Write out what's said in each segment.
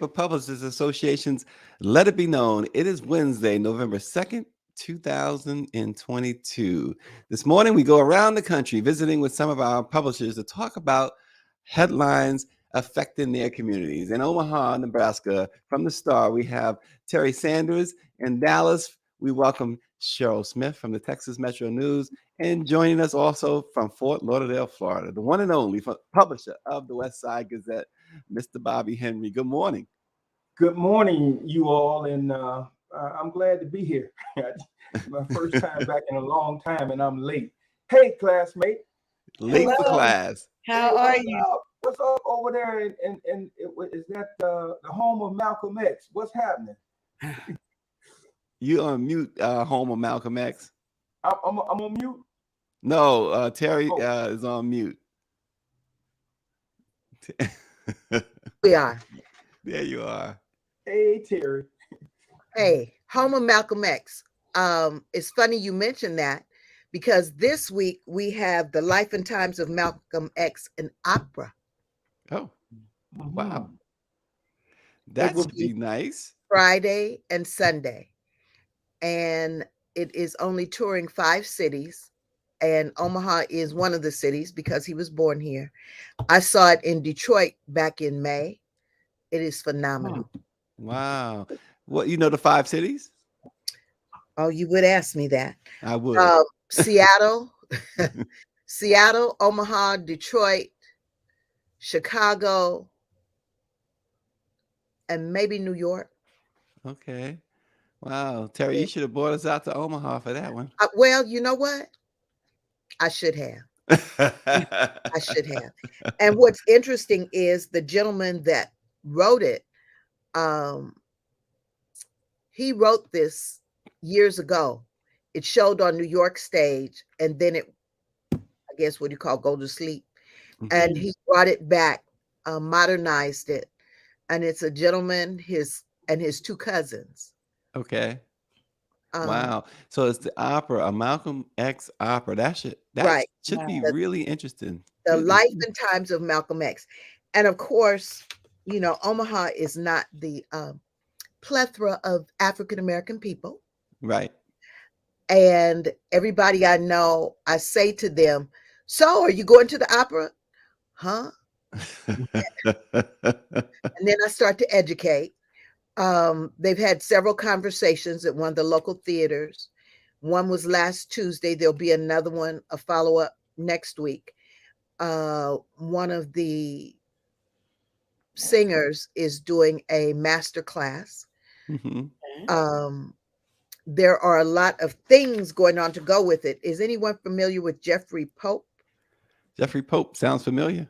Publishers Association's Let It Be Known. It is Wednesday, November 2nd, 2022. This morning, we go around the country visiting with some of our publishers to talk about headlines affecting their communities. In Omaha, Nebraska, from the Star, we have Terri Sanders. In Dallas, we welcome Cheryl Smith from the Texas Metro News. And joining us also from Fort Lauderdale, Florida, the one and only publisher of the West Side Gazette, Mr. Bobby Henry. Good morning. Good morning, you all, and I'm glad to be here. My first time back in a long time, and I'm late. Hey, classmate. Late for class. How are you? What's up over there? And is that the home of Malcolm X? What's happening? You on mute, home of Malcolm X? I'm on mute? No, Terri is on mute. We are. There you are. Hey, Terri. Hey, home of Malcolm X. It's funny you mentioned that because this week we have the Life and Times of Malcolm X in opera. Oh, wow. That would be nice. Friday and Sunday. And it is only touring 5 cities. And Omaha is one of the cities because he was born here. I saw it in Detroit back in May. It is phenomenal. Wow. What, you know the 5 cities? Oh, you would ask me that. I would. Seattle, Seattle, Omaha, Detroit, Chicago, and maybe New York. Okay. Wow. Terri, you should have brought us out to Omaha for that one. Well, you know what? I should have. I should have. And what's interesting is the gentleman that wrote it, he wrote this years ago. It showed on New York stage, and then it, I guess, what you call go to sleep. Mm-hmm. And he brought it back, modernized it, and it's a gentleman, his 2 cousins. Okay. Wow. So it's the opera, a Malcolm X opera. That should be really interesting. The Life and Times of Malcolm X. And of course, you know, Omaha is not the plethora of African-American people. Right. And everybody I know, I say to them, so are you going to the opera? Huh? And then I start to educate. They've had several conversations at one of the local theaters. One was last Tuesday. There'll be another one, a follow-up next week. One of the singers is doing a master class. Mm-hmm. There are a lot of things going on to go with it. Is anyone familiar with Jeffrey Pope? Jeffrey Pope sounds familiar.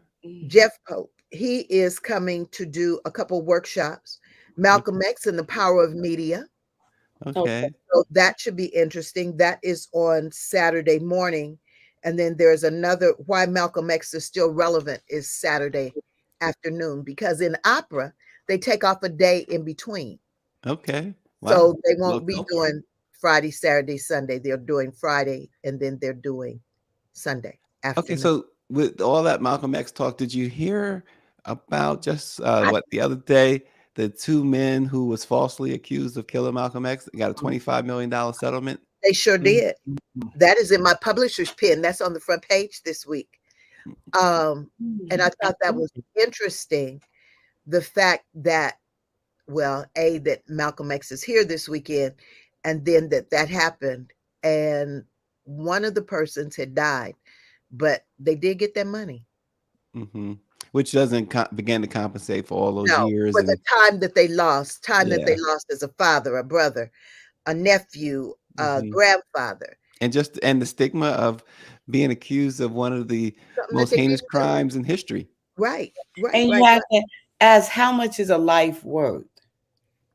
Jeff Pope. He is coming to do a couple workshops. Malcolm X and the Power of Media. Okay. So that should be interesting. That is on Saturday morning. And then there's another, why Malcolm X is still relevant, is Saturday afternoon, because in opera, they take off a day in between. Okay. Wow. So they won't be doing Friday, Saturday, Sunday. They're doing Friday, and then they're doing Sunday afternoon. Okay, so with all that Malcolm X talk, did you hear about just the other day, the 2 men who was falsely accused of killing Malcolm X got a $25 million settlement? They sure did. That is in my publisher's pen. That's on the front page this week. And I thought that was interesting. The fact that, well, that Malcolm X is here this weekend, and then that happened. And one of the persons had died, but they did get their money. Mm-hmm. Which doesn't begin to compensate for all those years. For the time that they lost, that they lost as a father, a brother, a nephew, a grandfather. And the stigma of being accused of one of the most heinous crimes in history. Right. And you have to ask, how much is a life worth?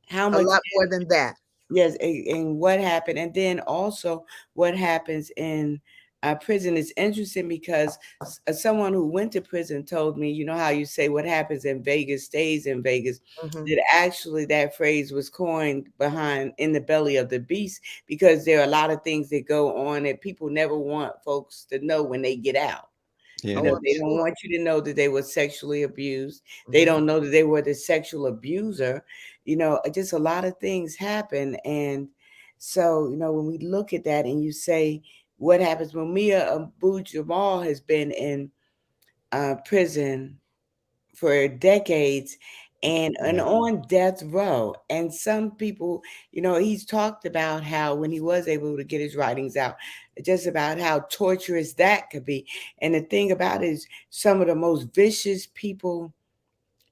How much? A lot more than that. Yes, and what happened, and then also what happens in prison is interesting because someone who went to prison told me, you know how you say what happens in Vegas stays in Vegas, that actually that phrase was coined in the belly of the beast, because there are a lot of things that go on that people never want folks to know when they get out. Yeah. Oh, I'm They don't sure. want you to know that they were sexually abused. They don't know that they were the sexual abuser. Just a lot of things happen. And so, when we look at that and you say, what happens when Mia Abu-Jamal has been in prison for decades and on death row. And some people, he's talked about how when he was able to get his writings out, just about how torturous that could be. And the thing about it is some of the most vicious people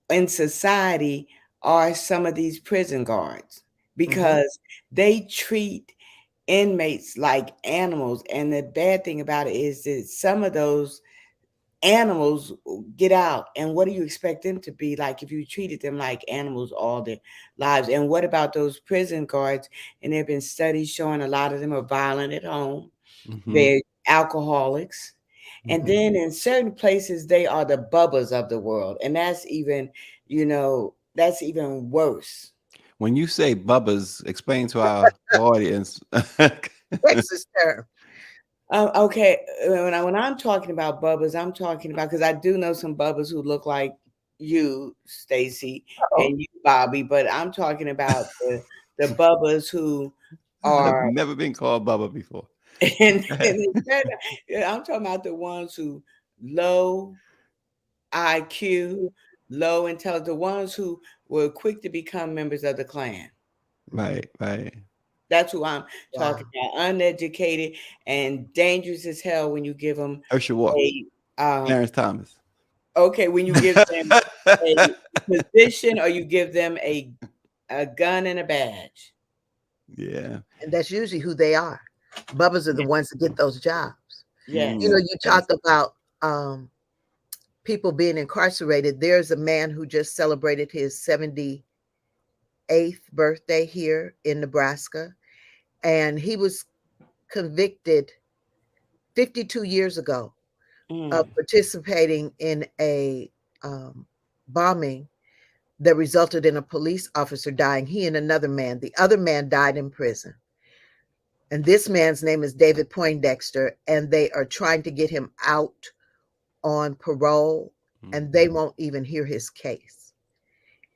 in society are some of these prison guards because they treat inmates like animals. And the bad thing about it is that some of those animals get out, and what do you expect them to be like if you treated them like animals all their lives? And what about those prison guards? And there have been studies showing a lot of them are violent at home. They're alcoholics. And then in certain places they are the bubbas of the world, and that's even worse. When you say bubbas, explain to our audience. Texas term. Okay, when I'm talking about bubbas, I'm talking about, because I do know some bubbas who look like you, Stacy, and you, Bobby, but I'm talking about the bubbas who I've are, never been called Bubba before. and I'm talking about the ones who low IQ, low intelligence, the ones who were quick to become members of the Klan. Right. That's who I'm Wow. talking about. Uneducated and dangerous as hell when you give them Herschel Walker, Clarence Thomas. okay, when you give them a position or you give them a gun and a badge. Yeah. And that's usually who they are. Bubbas are the ones that get those jobs. Yes. You talk about people being incarcerated. There's a man who just celebrated his 78th birthday here in Nebraska, and he was convicted 52 years ago of participating in a bombing that resulted in a police officer dying. He and another man. The other man died in prison. And this man's name is David Poindexter, and they are trying to get him out on parole, and they won't even hear his case.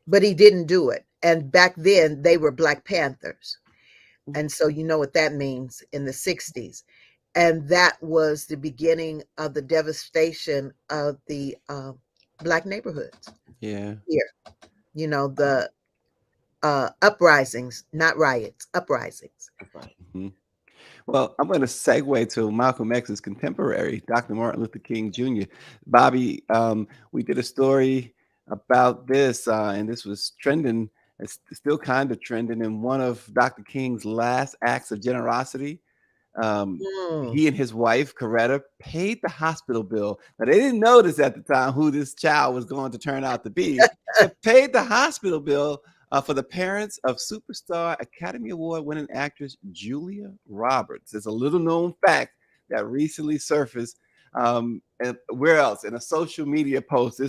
But he didn't do it. And back then, they were Black Panthers. And so you know what that means in the 60s. And that was the beginning of the devastation of the Black neighborhoods. Yeah. Here, the uprisings, not riots, uprisings. Well, I'm going to segue to Malcolm X's contemporary, Dr. Martin Luther King Jr. Bobby, we did a story about this, and this was trending. It's still kind of trending. In one of Dr. King's last acts of generosity, he and his wife, Coretta, paid the hospital bill. Now, they didn't notice at the time who this child was going to turn out to be. They paid the hospital bill for the parents of superstar Academy Award winning actress Julia Roberts. It's a little known fact that recently surfaced. And where else? In a social media post.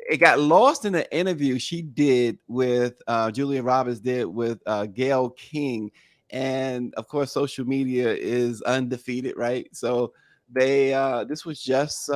It got lost in an interview she did with Julia Roberts did with Gayle King. And of course, social media is undefeated, right? So this was just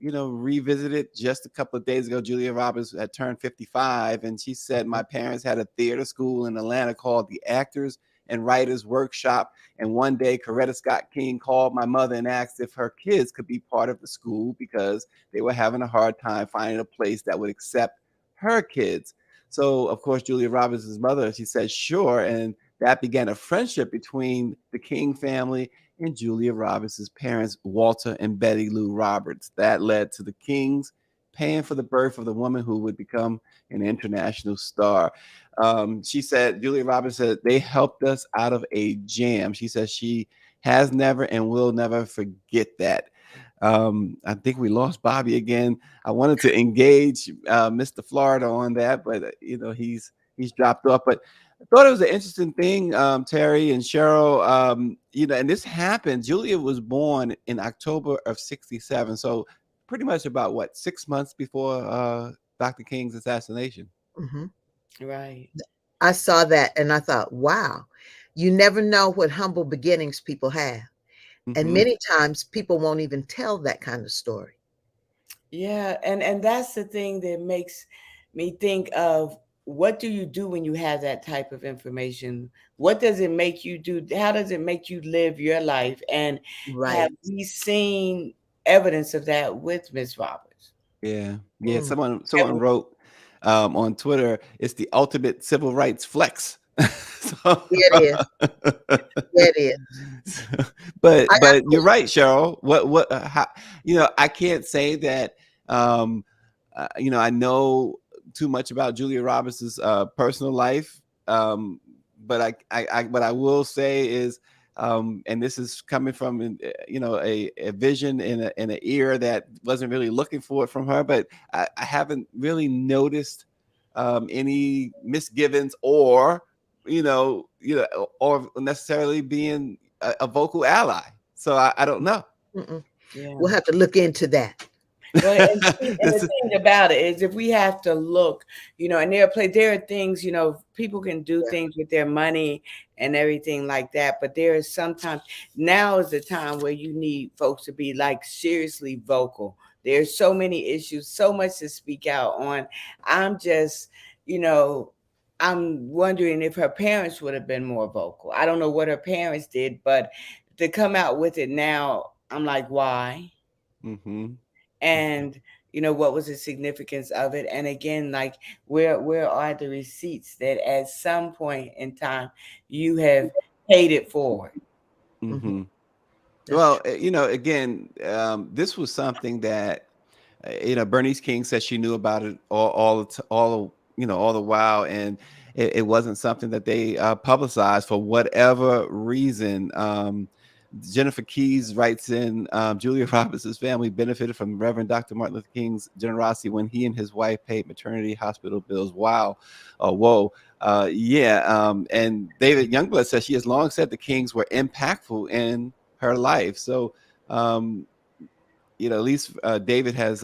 revisited just a couple of days ago. Julia Roberts had turned 55, and she said, "My parents had a theater school in Atlanta called the Actors and Writers Workshop. And one day, Coretta Scott King called my mother and asked if her kids could be part of the school because they were having a hard time finding a place that would accept her kids." So, of course, Julia Roberts' mother, she said, "Sure." And that began a friendship between the King family and Julia Roberts' parents, Walter and Betty Lou Roberts. That led to the Kings paying for the birth of the woman who would become an international star. She said, Julia Roberts said, "They helped us out of a jam." She says she has never and will never forget that. I think we lost Bobby again. I wanted to engage Mr. Florida on that, but he's dropped off. But I thought it was an interesting thing, Terri and Cheryl. And this happened. Julia was born in October of '67, so pretty much about 6 months before Dr. King's assassination. Right. I saw that and I thought, wow, you never know what humble beginnings people have. And many times people won't even tell that kind of story. Yeah, and that's the thing that makes me think of, what do you do when you have that type of information? What does it make you do? How does it make you live your life? And have Right. we seen evidence of that with Miss Roberts? Yeah, yeah. Mm. Someone wrote on Twitter, "It's the ultimate civil rights flex." So, Yeah, it is. Yeah, it is. but you're right, Cheryl. How, I can't say that. I know too much about Julia Roberts' personal life, but what I will say is, and this is coming from a vision in an ear that wasn't really looking for it from her, but I haven't really noticed any misgivings or or necessarily being a vocal ally. So I don't know. Mm-mm. Yeah. We'll have to look into that. Well, and, see, and the This is, thing about it is, if we have to look, and there are things, people can do Yeah. things with their money and everything like that. But there is sometimes, now is the time where you need folks to be like seriously vocal. There's so many issues, so much to speak out on. I'm just, you know, I'm wondering if her parents would have been more vocal. I don't know what her parents did, but to come out with it now, I'm like, why? mm-hmm. And what was the significance of it? And again, like, where are the receipts that at some point in time you have paid it forward? Mm-hmm. That's Well, true. again, this was something that Bernice King said she knew about it all the while, and it wasn't something that they publicized for whatever reason. Jennifer Keys writes in, Julia Roberts' family benefited from Reverend Dr. Martin Luther King's generosity when he and his wife paid maternity hospital bills. Wow. Whoa. Yeah. And David Youngblood says she has long said the Kings were impactful in her life. So, at least David has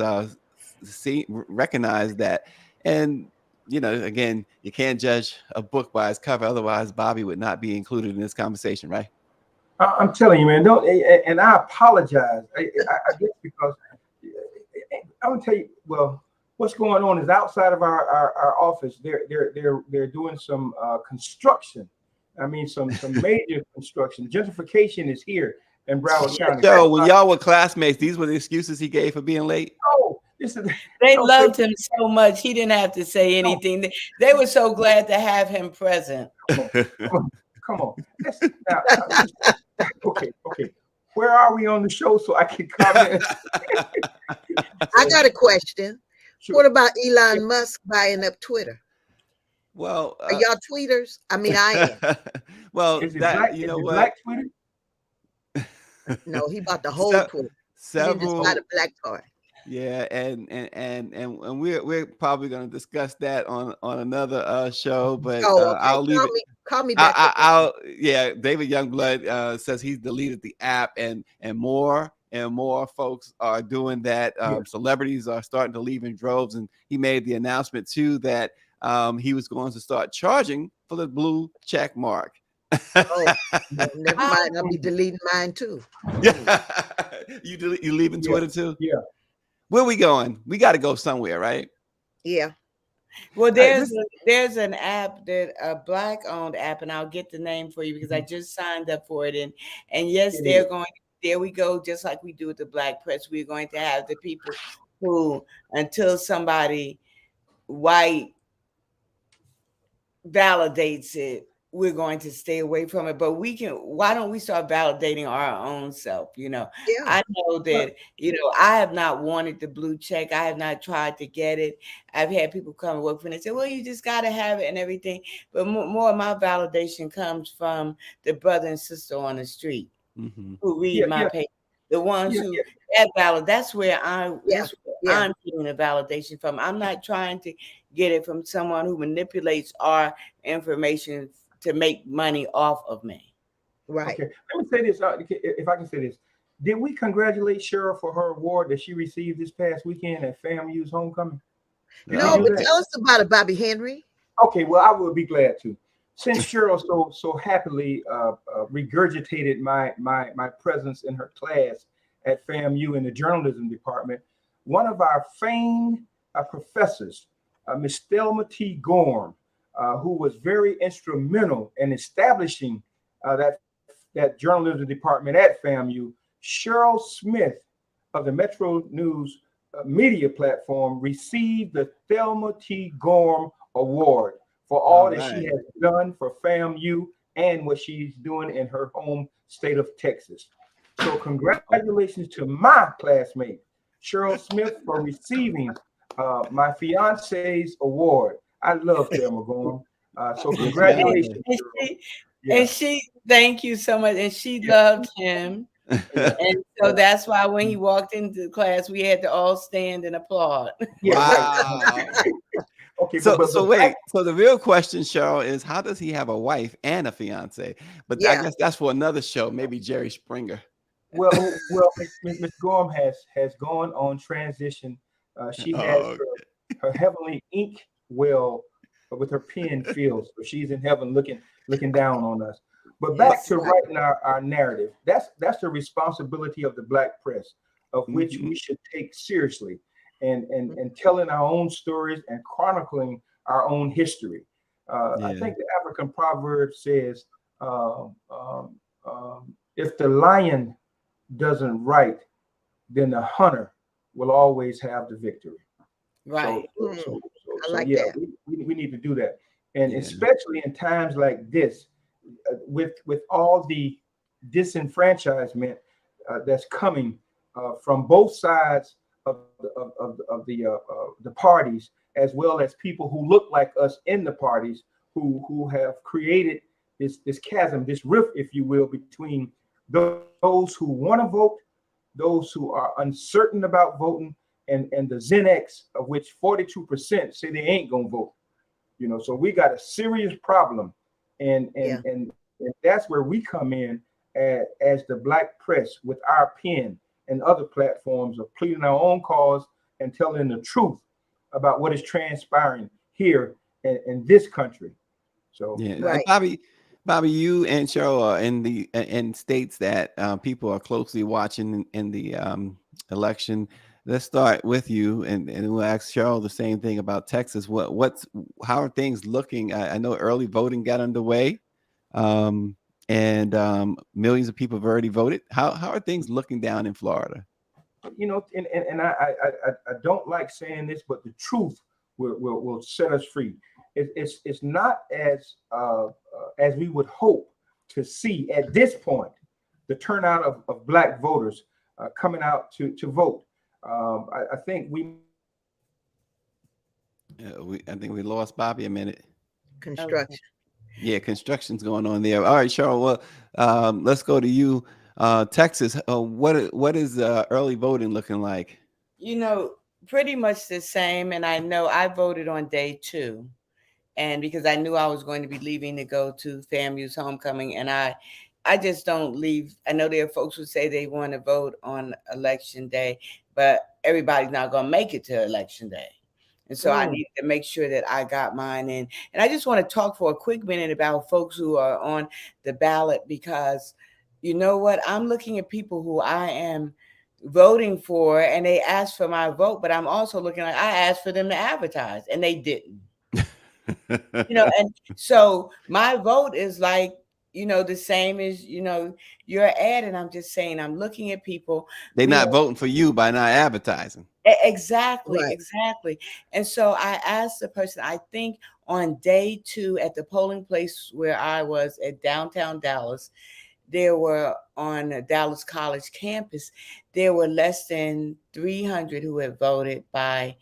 recognized that. And, again, you can't judge a book by its cover. Otherwise, Bobby would not be included in this conversation, right? I'm telling you, man. Don't. And I apologize. I guess because I'm gonna tell you. Well, what's going on is outside of our office. They're doing some construction. I mean, some major construction. Gentrification is here in Broward County. So when y'all were classmates, these were the excuses he gave for being late. Oh, this is. They Don't loved say, him so much he didn't have to say anything. They were so glad to have him present. come on. Now, okay. Where are we on the show so I can comment? I got a question. Sure. What about Elon Musk buying up Twitter? Well, Are y'all tweeters? I mean, I am. well, Is it that black? you Is know it what? black Twitter? No, he bought the whole Se- Twitter. He didn't just several buy the black part. Yeah, and we're probably going to discuss that on another show, but Oh, okay. I'll leave it. Call me back. I'll yeah. David Youngblood says he's deleted the app, and more and more folks are doing that. Yeah. Celebrities are starting to leave in droves, and he made the announcement too that he was going to start charging for the blue check mark. Oh, no, never mind. I'll be deleting mine too. You leaving Twitter too? Yeah. Where we going? We got to go somewhere, right? Yeah. Well, there's an app, that a black owned app, and I'll get the name for you because I just signed up for it. And yes, they're going. There we go. Just like we do with the black press, we're going to have the people who, until somebody white validates it, we're going to stay away from it. But why don't we start validating our own self? Yeah. I know that, I have not wanted the blue check. I have not tried to get it. I've had people come and work for me and say, well, you just got to have it and everything. But more of my validation comes from the brother and sister on the street who read my paper. The ones who add valid. That's where I'm getting the validation from. I'm not trying to get it from someone who manipulates our information to make money off of me. Right. Okay. Let me say this, if I can say this. Did we congratulate Cheryl for her award that she received this past weekend at FAMU's homecoming? No, but tell us about it, Bobby Henry. Okay, well, I would be glad to. Since Cheryl so happily regurgitated my presence in her class at FAMU in the journalism department, one of our famed professors, Miss Thelma T. Gorm, who was very instrumental in establishing that journalism department at FAMU. Cheryl Smith of the Metro News media platform received the Thelma T. Gorm Award for all that she has done for FAMU and what she's doing in her home state of Texas. So congratulations to my classmate, Cheryl Smith, for receiving my fiance's award. I love Thelma Gorm. So congratulations. And she, thank you so much. And she loved him. And so that's why when he walked into the class, we had to all stand and applaud. Wow. Okay, so wait. So the real question, Cheryl, is how does he have a wife and a fiance? But I guess that's for another show, maybe Jerry Springer. Well, Ms. Gorm has gone on transition. She has her heavenly ink well with her pen filled, so she's in heaven looking down on us. But back to writing our narrative. That's the responsibility of the Black press, of which we should take seriously, and telling our own stories and chronicling our own history. I think the African proverb says, if the lion doesn't write, then the hunter will always have the victory. Right. So I like that. We need to do that, and especially in times like this, with all the disenfranchisement that's coming from both sides of the parties, as well as people who look like us in the parties, who have created this chasm, this rift, if you will, between those who want to vote, those who are uncertain about voting, and the Gen X, of which 42% say they ain't gonna vote. So we got a serious problem, and that's where we come in as the Black press with our pen and other platforms of pleading our own cause and telling the truth about what is transpiring here in this country. So Bobby, you and Cheryl are in states that people are closely watching in the election. Let's start with you, and we'll ask Cheryl the same thing about Texas. How are things looking? I know early voting got underway, and millions of people have already voted. How are things looking down in Florida? And I don't like saying this, but the truth will set us free. It's not as we would hope to see at this point, the turnout of Black voters coming out to vote. I think we lost Bobby a minute. Construction. Yeah, construction's going on there. All right, Cheryl. Well, let's go to you. Texas. What is early voting looking like? Pretty much the same. And I know I voted on day 2. And because I knew I was going to be leaving to go to FAMU's homecoming, and I just don't leave. I know there are folks who say they want to vote on election day, but everybody's not going to make it to election day. And so I need to make sure that I got mine in. And I just want to talk for a quick minute about folks who are on the ballot, because you know what? I'm looking at people who I am voting for, and they asked for my vote, but I'm also looking like I asked for them to advertise, and they didn't. And so my vote is like, the same as, your ad. And I'm just saying, I'm looking at people. They're not voting for you by not advertising. Exactly. Right. Exactly. And so I asked the person, I think on day 2 at the polling place where I was at downtown Dallas, there were on the Dallas College campus, there were less than 300 who had voted by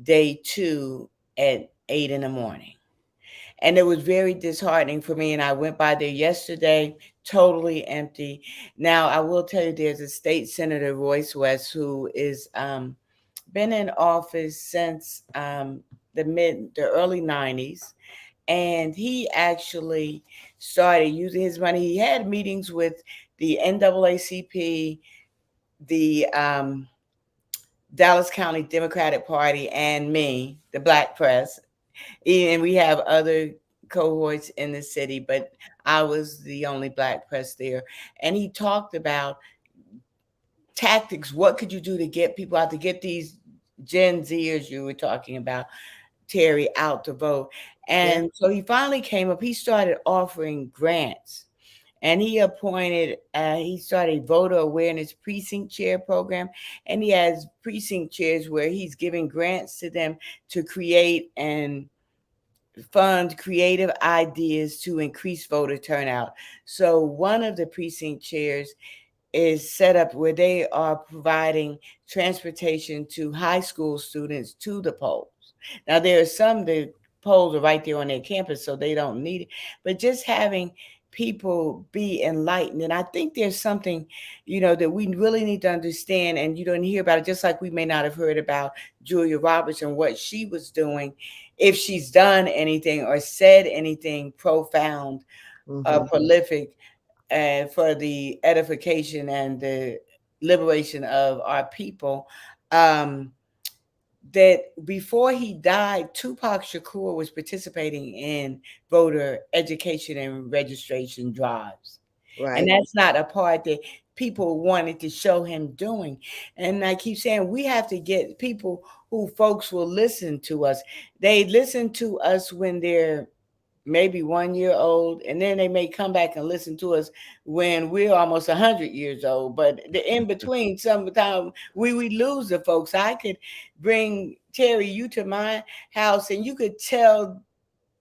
day 2 at 8 in the morning. And it was very disheartening for me. And I went by there yesterday, totally empty. Now, I will tell you, there's a state senator, Royce West, who is been in office since the early 90s. And he actually started using his money. He had meetings with the NAACP, the Dallas County Democratic Party, and me, the Black press. And we have other cohorts in the city, but I was the only Black press there. And he talked about tactics. What could you do to get people out, to get these Gen Zers you were talking about, Terry, out to vote. And so he finally came up, he started offering grants. And he he started a voter awareness precinct chair program. And he has precinct chairs where he's giving grants to them to create and fund creative ideas to increase voter turnout. So one of the precinct chairs is set up where they are providing transportation to high school students to the polls. Now there are some the polls are right there on their campus, so they don't need it. But just having people be enlightened, and I think there's something, that we really need to understand, and you don't hear about it. Just like we may not have heard about Julia Roberts and what she was doing, if she's done anything or said anything profound, prolific, for the edification and the liberation of our people. That before he died, Tupac Shakur was participating in voter education and registration drives. Right. And that's not a part that people wanted to show him doing. And I keep saying we have to get people who folks will listen to us. They listen to us when they're maybe 1 year old, and then they may come back and listen to us when we're almost 100 years old. But the in between, sometimes we lose the folks. I could bring Terry you to my house, and you could tell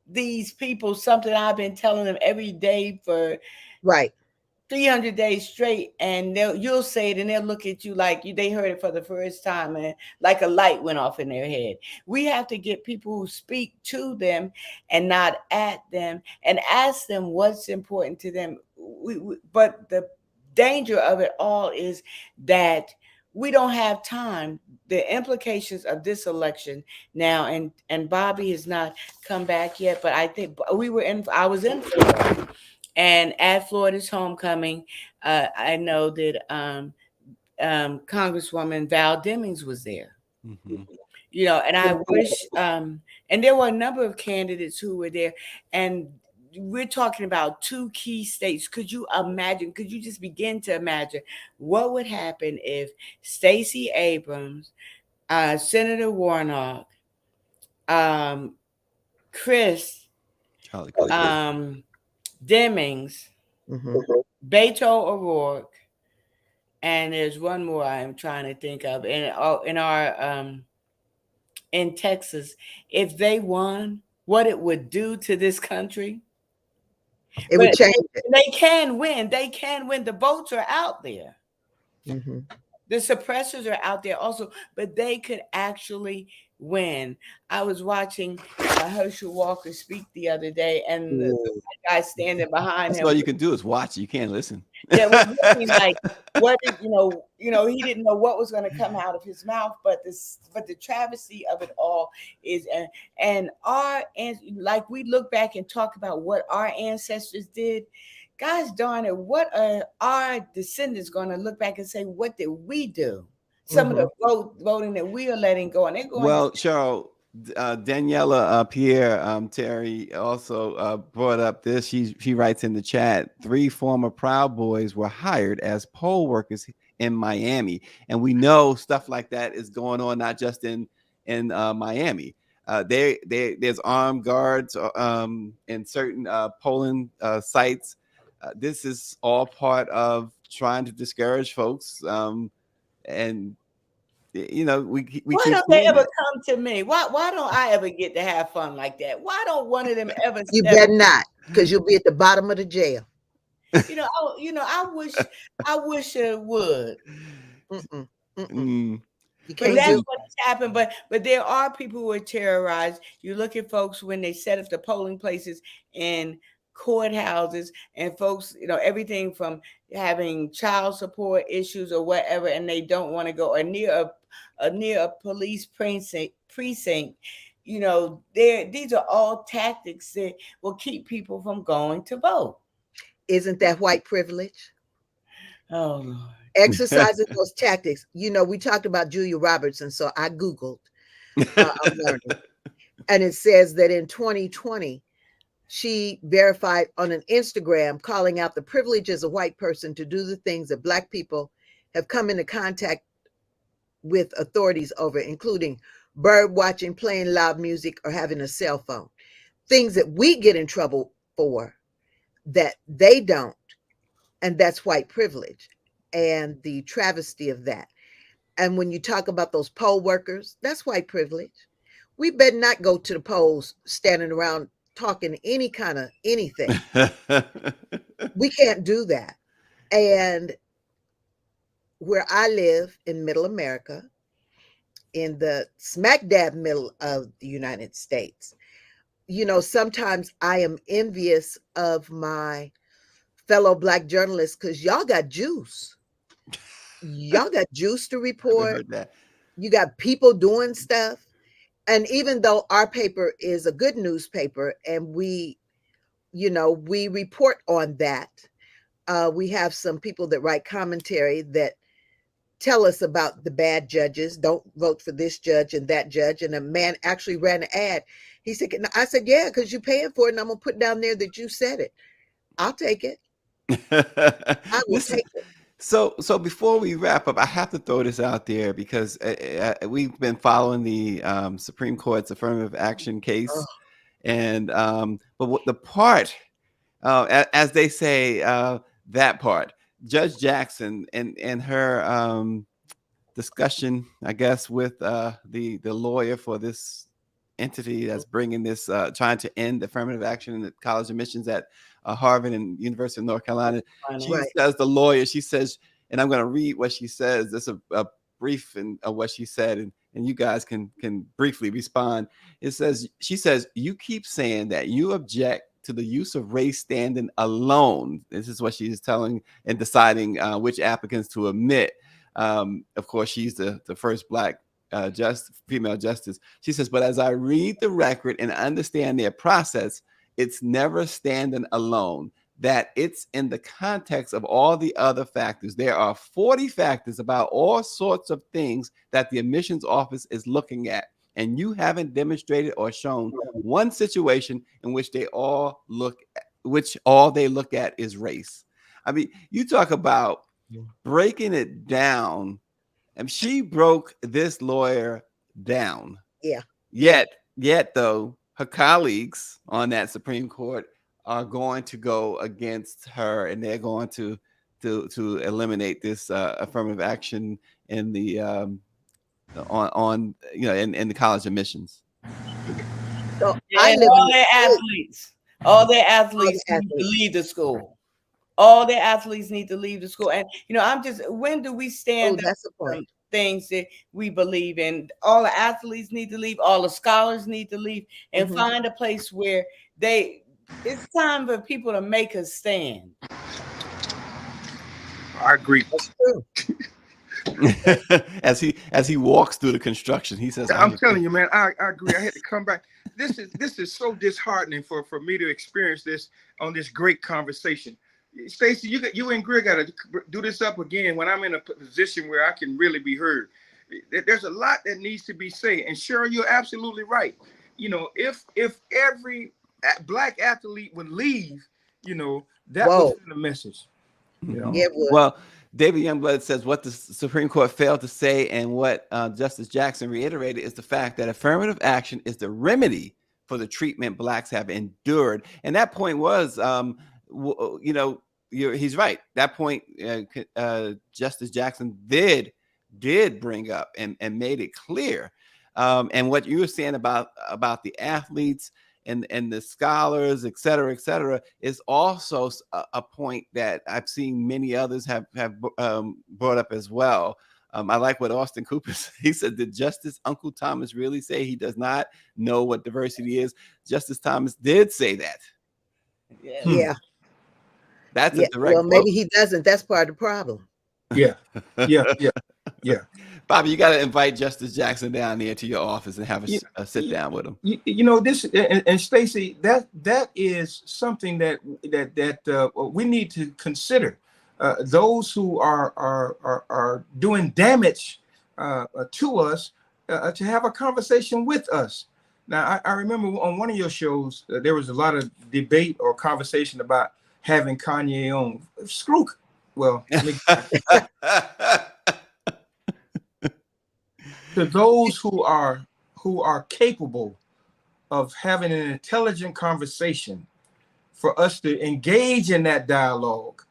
these people something I've been telling them every day for Right. 300 days straight, and you'll say it and they'll look at you like they heard it for the first time, and like a light went off in their head. We have to get people who speak to them and not at them, and ask them what's important to them. But the danger of it all is that we don't have time. The implications of this election now, and Bobby has not come back yet, but I think I was in Florida. And at Florida's homecoming, I know that Congresswoman Val Demings was there. Mm-hmm. And I wish, and there were a number of candidates who were there. And we're talking about two key states. Could you just begin to imagine what would happen if Stacey Abrams, Senator Warnock, Chris, Demings, Beto O'Rourke, and there's one more I'm trying to think of in Texas. If they won, what it would do to this country? It would change it. They can win. They can win. The votes are out there. The suppressors are out there also, but they could actually win. I was watching Herschel Walker speak the other day, and the guy standing behind him. That's all you can do is watch. You can't listen. Yeah, was looking like, what did he didn't know what was going to come out of his mouth, but the travesty of it all is, and like we look back and talk about what our ancestors did. Gosh darn it, what are our descendants going to look back and say, what did we do? Some of the voting that we are letting go, and they're going. Well, Cheryl, Daniela Pierre, Terry also brought up this. She writes in the chat, 3 former Proud Boys were hired as poll workers in Miami, and we know stuff like that is going on not just in Miami. There's armed guards in certain polling sites. This is all part of trying to discourage folks, and we why don't they ever come to me? Why don't I ever get to have fun like that? Why don't one of them ever? You better not, because you'll be at the bottom of the jail. I wish it would. You but that's what's happened. But there are people who are terrorized. You look at folks when they set up the polling places in courthouses, and folks, everything from having child support issues or whatever, and they don't want to go near a police precinct. These are all tactics that will keep people from going to vote. Isn't that white privilege? Oh, Lord. Exercising those tactics. We talked about Julia Roberts, and so I Googled. I'm learning. And it says that in 2020, she verified on an Instagram, calling out the privilege as a white person to do the things that Black people have come into contact with authorities over, including bird watching, playing loud music, or having a cell phone. Things that we get in trouble for that they don't. And that's white privilege and the travesty of that. And when you talk about those poll workers, that's white privilege. We better not go to the polls standing around talking any kind of anything. We can't do that. And where I live in middle America, in the smack dab middle of the United States, you know, sometimes I am envious of my fellow Black journalists because y'all got juice. Y'all got juice to I report. heard that. You got people doing stuff. And even though our paper is a good newspaper and we, you know, we report on that, we have some people that write commentary that tell us about the bad judges. Don't vote for this judge and that judge. And a man actually ran an ad. He said, I said, yeah, because you're paying for it. And I'm going to put down there that you said it. I'll take it. I will Listen, take it. so before we wrap up, I have to throw this out there because we've been following the Supreme Court's affirmative action case, Oh, and but what the part, as they say, that part, Judge Jackson and her discussion, I guess, with the lawyer for this entity that's bringing this, trying to end affirmative action in the college admissions at Harvard and University of North Carolina. She right. says, the lawyer, she says, and I'm going to read what she says. This is a brief of what she said, and you guys can briefly respond. It says, she says, you keep saying that you object to the use of race standing alone. This is what she's telling and deciding which applicants to admit. Of course, she's the first Black female justice. She says, but as I read the record and understand their process, it's never standing alone, that it's in the context of all the other factors. There are 40 factors about all sorts of things that the admissions office is looking at, and you haven't demonstrated or shown one situation in which all they look at is race. I mean, you talk about breaking it down. And she broke this lawyer down. Yeah. Yet though, her colleagues on that Supreme Court are going to go against her, and they're going to eliminate this affirmative action in the on you know in the college admissions. So I And live all in their athletes, all their athletes need to leave the school. All the athletes need to leave the school. And, you know, when do we stand up that's a for point. things that we believe in? All the athletes need to leave. All the scholars need to leave and find a place where it's time for people to make a stand. I agree. That's true. as he walks through the construction, he says, I'm telling you, man, I agree. I had to come back. This is so disheartening for me to experience this on this great conversation. Stacey, you and Greer got to do this up again when I'm in a position where I can really be heard. There's a lot that needs to be said. And Cheryl, you're absolutely right. You know, if every Black athlete would leave, you know, that would send a message. You know? Yeah, it would. Well, David Youngblood says what the Supreme Court failed to say and what Justice Jackson reiterated is the fact that affirmative action is the remedy for the treatment Blacks have endured. And that point was, you know, he's right. That point, Justice Jackson did bring up and made it clear. And what you were saying about the athletes and the scholars, et cetera, is also a point that I've seen many others have brought up as well. I like what Austin Cooper said. He said, did Justice Uncle Thomas really say he does not know what diversity is? Justice Thomas did say that. Yeah. That's a direct well, maybe he doesn't. That's part of the problem. Yeah. Bobby, you got to invite Justice Jackson down there to your office and have a sit down with him. You know this, and Stacey, that is something that we need to consider. Those who are doing damage to us, to have a conversation with us. Now, I remember on one of your shows, there was a lot of debate or conversation about having Kanye on. Screw. Well, to those who are capable of having an intelligent conversation, for us to engage in that dialogue,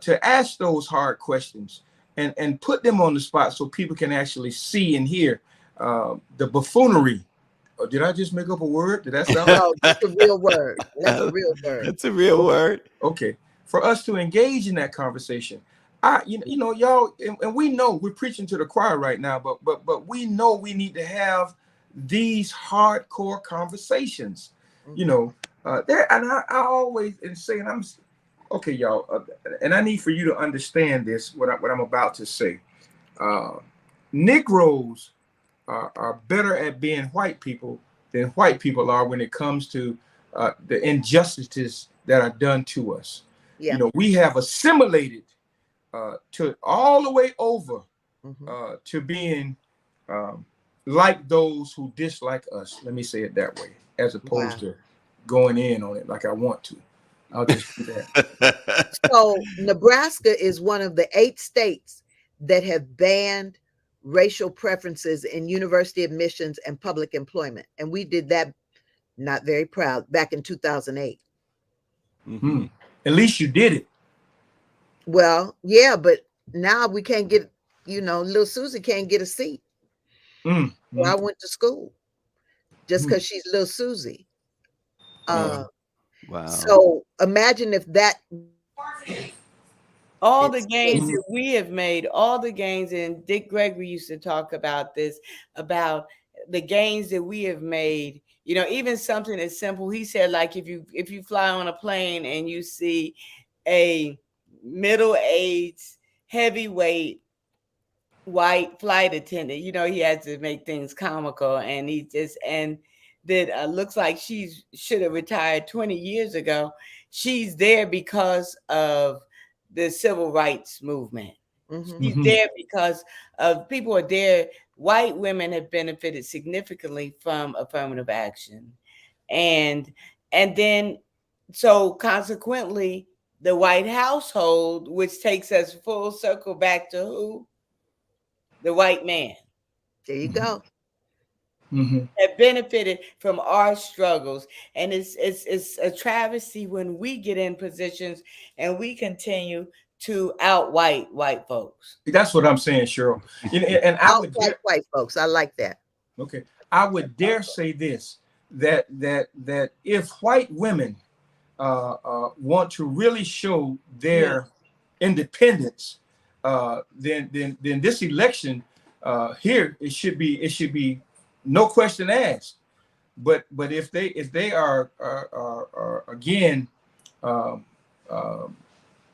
to ask those hard questions and put them on the spot so people can actually see and hear the buffoonery. Oh, did I just make up a word? Did that sound? No, that's a real word. That's a real word. That's a real word. Okay. For us to engage in that conversation. You know, y'all, and we know we're preaching to the choir right now, but we know we need to have these hardcore conversations. You know, there, and I always say, and I'm okay, y'all, and I need for you to understand this, what I'm about to say. Negroes are better at being white people than white people are when it comes to the injustices that are done to us. Yeah. You know, we have assimilated to all the way over to being like those who dislike us. Let me say it that way, as opposed to going in on it like I want to. I'll just do that. So Nebraska is one of the 8 states that have banned racial preferences in university admissions and public employment. And we did that, not very proud, back in 2008. At least you did it. Well, yeah, but now we can't get, you know, little Susie can't get a seat. So I went to school just because she's little Susie. Wow. So imagine if that. All the gains that we have made, all the gains, and Dick Gregory used to talk about this, about the gains that we have made. You know, even something as simple. He said, like if you fly on a plane and you see a middle-aged, heavyweight white flight attendant, you know, he had to make things comical, and he just that looks like she should have retired 20 years ago. She's there because of the civil rights movement. She's there because of people are there. White women have benefited significantly from affirmative action. And then, so consequently, the white household, which takes us full circle back to who? The white man. There you go. Have benefited from our struggles, and it's a travesty when we get in positions and we continue to out white folks. That's what I'm saying, Cheryl. And I would white folks. I like that. Okay, I would dare say this: that if white women want to really show their independence, then this election here it should be no question asked. But if they are again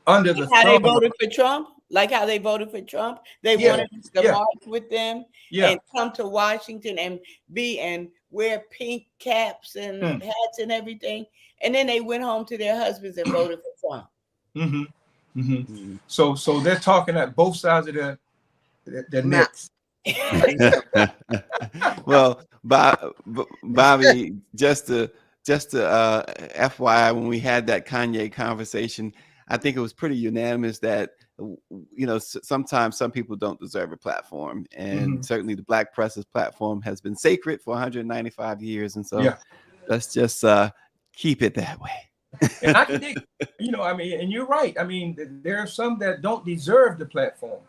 under the how they voted for Trump, like how they voted for Trump, they wanted us to march with them and come to Washington and wear pink caps and hats and everything, and then they went home to their husbands and voted for Trump. So they're talking at both sides of their necks. Well, Bobby, just to FYI, when we had that Kanye conversation, I think it was pretty unanimous that, you know, sometimes some people don't deserve a platform, and certainly the Black Press's platform has been sacred for 195 years, and so let's just keep it that way. And I can dig, you know, I mean, and you're right. I mean, there are some that don't deserve the platform,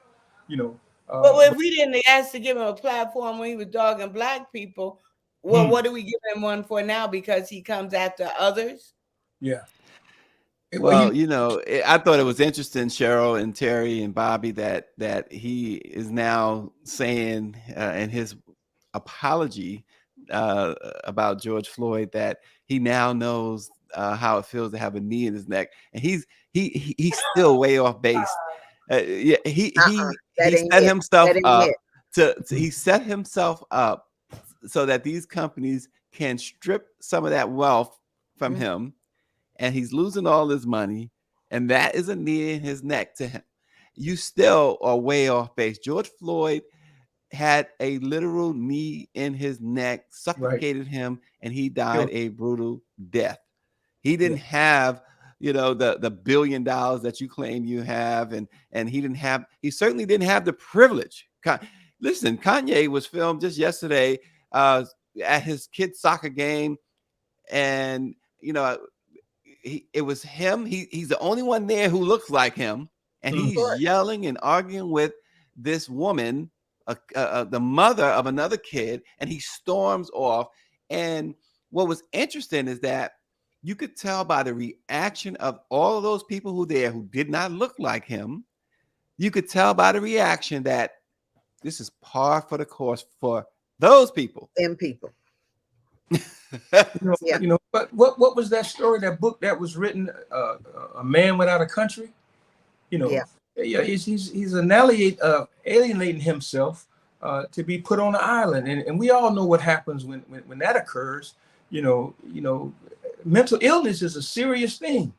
you know. But if we didn't ask to give him a platform when he was dogging Black people, well, what do we give him one for now? Because he comes after others? Yeah. Well, you know, I thought it was interesting, Cheryl and Terry and Bobby, that he is now saying in his apology about George Floyd that he now knows how it feels to have a knee in his neck, and he's still way off base. He set himself up he set himself up so that these companies can strip some of that wealth from him, and he's losing all his money, and that is a knee in his neck to him. You still are way off base. George Floyd had a literal knee in his neck, suffocated him, and he died a brutal death. He didn't have, you know, the $1 billion that you claim you have, and he certainly didn't have the privilege. Listen, Kanye was filmed just yesterday at his kid's soccer game, and it was him. He's the only one there who looks like him, and he's Correct. yelling and arguing with this woman, the mother of another kid, and he storms off. And what was interesting is that you could tell by the reaction of all of those people who did not look like him. You could tell by the reaction that this is par for the course for those people. Them people. Yeah. But what was that story, that book that was written, A Man Without a Country? Yeah, he's alienating himself to be put on an island, and we all know what happens when that occurs. Mental illness is a serious thing,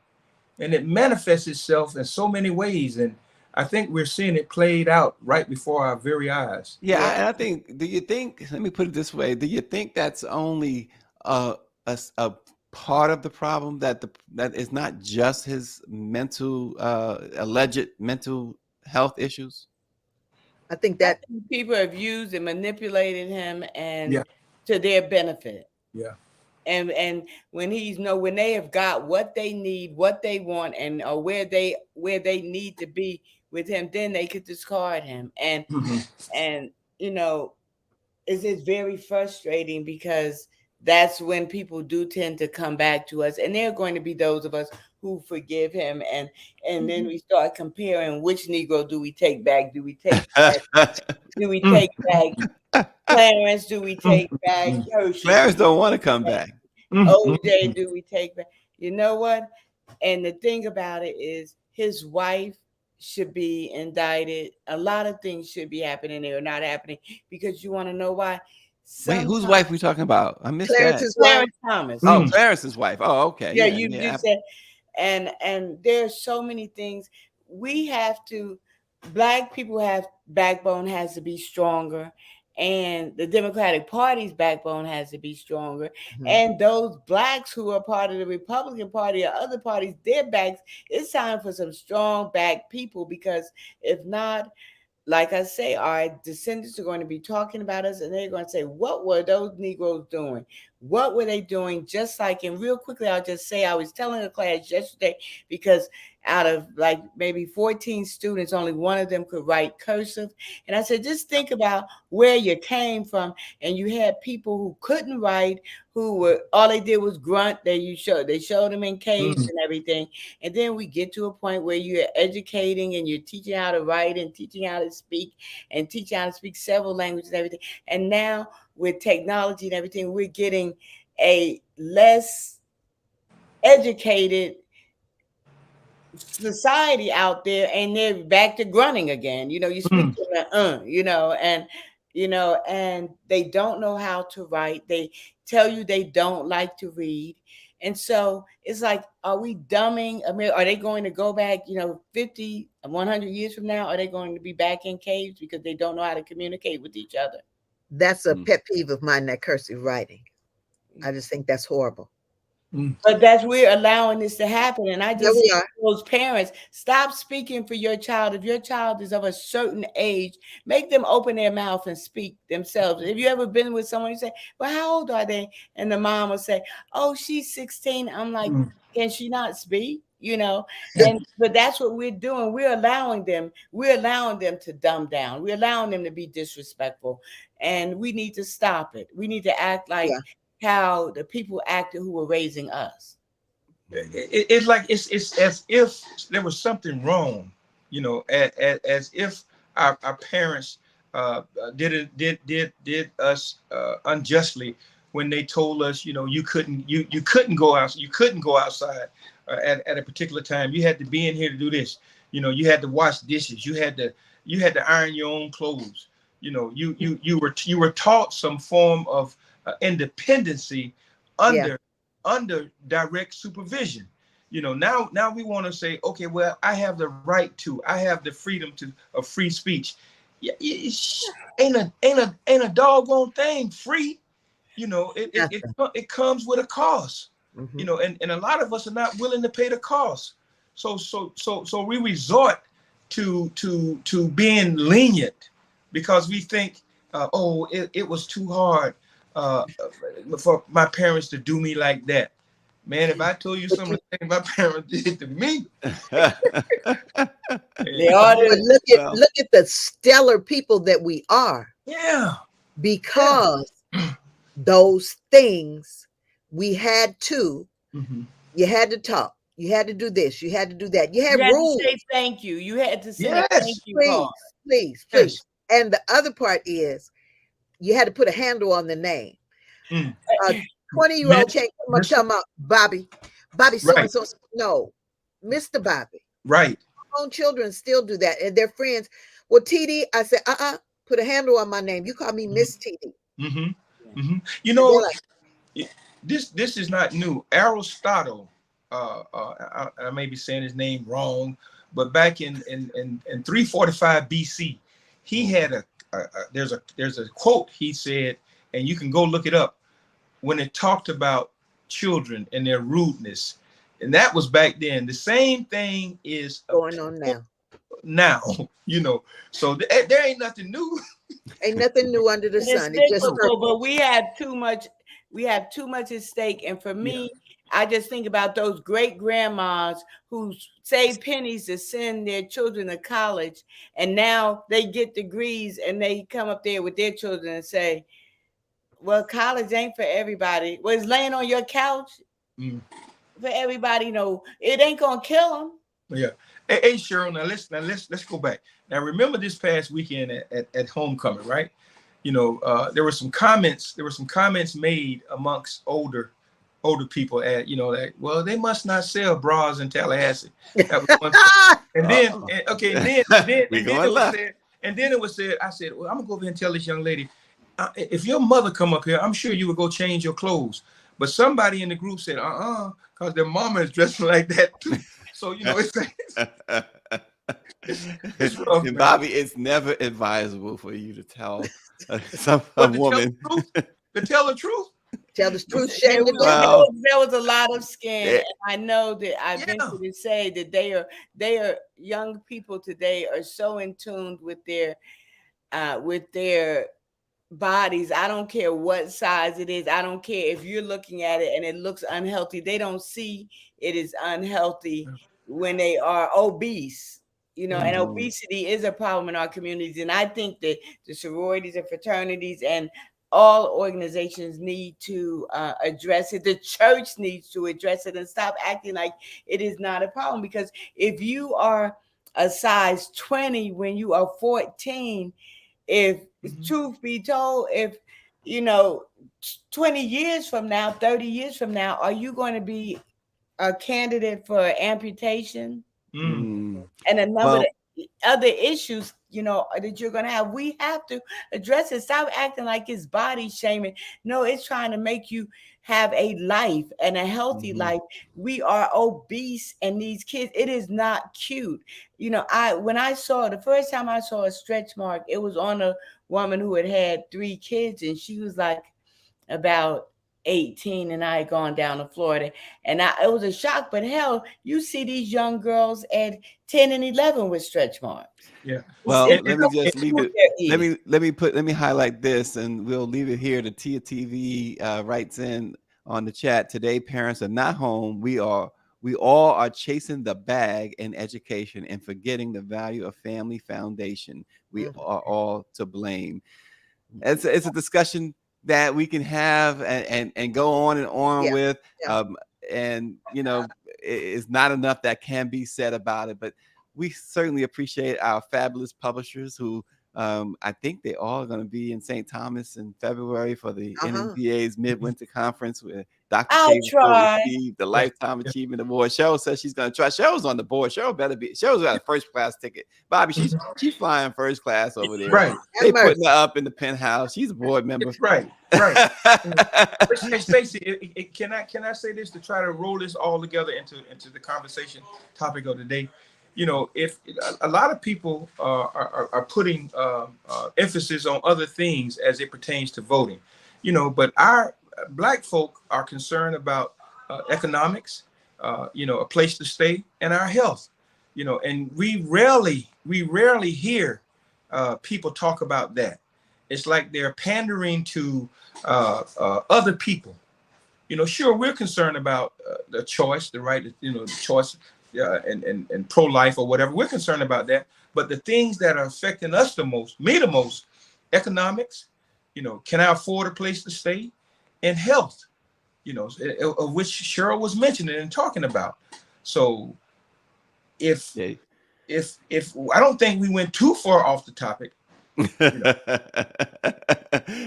and it manifests itself in so many ways, and I think we're seeing it played out right before our very eyes. Yeah, and I think. Let me put it this way: do you think that's only a part of the problem, that is not just his alleged mental health issues? I think that people have used and manipulated him and Yeah. to their benefit. Yeah. And when when they have got what they need, what they want, and or where they need to be with him, then they could discard him. And and it's very frustrating, because that's when people do tend to come back to us, and there are going to be those of us who forgive him, and then we start comparing which Negro do we take back? Do we take back? Do we take back Clarence? Do we take back Hershey? Clarence don't want to come back. OJ, do we take back? You know what? And the thing about it is, his wife should be indicted. A lot of things should be happening. They are not happening, because you want to know why? Wait, whose wife we talking about? I missed Clarence's that. Clarence Thomas. Oh, Clarence's wife. Oh, okay. Yeah, you said. And there's so many things we have to. Black people have backbone, has to be stronger, and the Democratic Party's backbone has to be stronger. And those blacks who are part of the Republican Party or other parties, their backs, it's time for some strong back people, because if not, like I say, our descendants are going to be talking about us, and they're going to say, what were those Negroes doing? What were they doing? Just like, and real quickly, I'll just say, I was telling a class yesterday, because out of like maybe 14 students, only one of them could write cursive. And I said, just think about where you came from. And you had people who couldn't write, who were, all they did was grunt. They showed them in caves and everything. And then we get to a point where you're educating and you're teaching how to write and teaching how to speak and teaching how to speak several languages and everything. And now with technology and everything, we're getting a less educated society out there, and they're back to grunting again. You speak to and they don't know how to write. They tell you they don't like to read. And so it's like, are we dumbing America? Are they going to go back, 50, 100 years from now? Are they going to be back in caves because they don't know how to communicate with each other? That's a pet peeve of mine, that cursive writing. I just think that's horrible. But we're allowing this to happen. And I just say to those parents, stop speaking for your child. If your child is of a certain age, make them open their mouth and speak themselves. Have you ever been with someone, you say, well, how old are they? And the mom will say, oh, she's 16. I'm like, can she not speak? But that's what we're doing. We're allowing them to dumb down. We're allowing them to be disrespectful. And we need to stop it. We need to act like how the people acted who were raising us. It's like it's as if there was something wrong, as if our parents did us unjustly when they told us, you couldn't go outside at a particular time. You had to be in here to do this. You had to wash dishes. You had to iron your own clothes. You were taught some form of independency under direct supervision. Now we want to say, okay, well, I have the right to, I have the freedom of free speech. Ain't a doggone thing free. It comes with a cost. And a lot of us are not willing to pay the cost. So we resort to being lenient because we think, oh, it was too hard for my parents to do me like that. Man, if I told you some of the things my parents did to me, They are but look at the stellar people that we are. yeah, Because those things we had to, you had to talk, you had to do this, you had to do that, you had rules. To say thank you. You had to say Yes. thank you. Please. And the other part is you had to put a handle on the name. A 20-year-old can't come up talking about Bobby so and so. No, Mr. Bobby. Right. Our own children still do that, and their friends. Well, TD, I said, put a handle on my name. You call me Miss TD. You know, this is not new. Aristotle, I may be saying his name wrong, but back in 345 BC, he had there's a quote he said, and you can go look it up, when it talked about children and their rudeness, and that was back then. The same thing is going on now, you know, so there ain't nothing new. Ain't nothing new under the sun. It's just but we have too much at stake. And for me, I just think about those great grandmas who saved pennies to send their children to college, and now they get degrees and they come up there with their children and say, well, college ain't for everybody. Well, it's laying on your couch for everybody. No, it ain't gonna kill them. Yeah. Hey, Cheryl, now let's go back. Now remember this past weekend at homecoming, right? You know, there were some comments made amongst older people at, you know, that, well, they must not sell bras in Tallahassee. That was one and then it was said, I said, well, I'm gonna go over and tell this young lady, if your mother come up here, I'm sure you would go change your clothes. But somebody in the group said, because their mama is dressing like that too. So, you know, it's rough, and Bobby, it's never advisable for you to tell a woman to tell the truth. Tell the truth. There was a lot of scam. And I know that I've been to say that they are young people today are so in tune with their bodies. I don't care what size it is. I don't care if you're looking at it and it looks unhealthy. They don't see it is unhealthy when they are obese, you know, and obesity is a problem in our communities. And I think that the sororities and fraternities and all organizations need to address it. The church needs to address it and stop acting like it is not a problem. Because if you are a size 20 when you are 14, if truth be told, if, you know, 20 years from now, 30 years from now, are you going to be a candidate for amputation and a number of other issues, you know, that you're going to have? We have to address it. Stop acting like it's body shaming. No, it's trying to make you have a life and a healthy life. We are obese, and these kids, it is not cute. You know, the first time I saw a stretch mark, it was on a woman who had 3 kids, and she was like about 18, and I had gone down to Florida, and it was a shock. But hell, you see these young girls at 10 and 11 with stretch marks. Yeah. Well, let me just leave it. Let me highlight this, and we'll leave it here. The Tia TV writes in on the chat today: parents are not home. We all are chasing the bag in education and forgetting the value of family foundation. We are all to blame. It's a discussion that we can have and go on and on with. And, you know, it's not enough that can be said about it, but we certainly appreciate our fabulous publishers who I think they all going to be in St. Thomas in February for the NNPA's Midwinter Conference with Dr. Kate will receive the Lifetime Achievement Award. Cheryl says she's going to try. Cheryl's on the board. Cheryl's got a first class ticket. Bobby, she's flying first class over there. Right. They putting her up in the penthouse. She's a board member. Right. Stacey, can I say this to try to roll this all together into the conversation topic of the day? You know, if a lot of people are putting emphasis on other things as it pertains to voting, you know, but our Black folk are concerned about economics, you know, a place to stay, and our health, you know, and we rarely hear people talk about that. It's like they're pandering to other people. Sure, we're concerned about the choice, the right, the choice, and pro-life or whatever. We're concerned about that. But the things that are affecting us the most, me the most, economics, can I afford a place to stay, and health, of which Cheryl was mentioning and talking about. So if I don't think we went too far off the topic.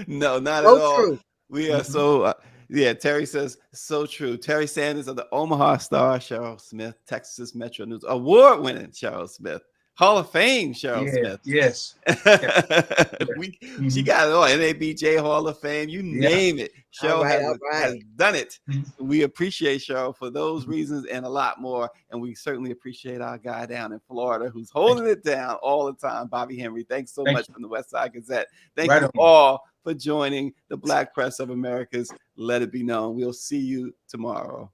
No, not So at all. true. We are so yeah. Terry says so true. Terri Sanders of the Omaha Star, Cheryl Smith, Texas Metro News award-winning Cheryl Smith, Hall of Fame Cheryl Smith. Yes. She got it all. NABJ Hall of Fame, you name it. Cheryl has done it. We appreciate Cheryl for those reasons and a lot more. And we certainly appreciate our guy down in Florida who's holding it down all the time, Bobby Henry. Thanks so much from the West Side Gazette. Thank you all for joining the Black Press of America's Let It Be Known. We'll see you tomorrow.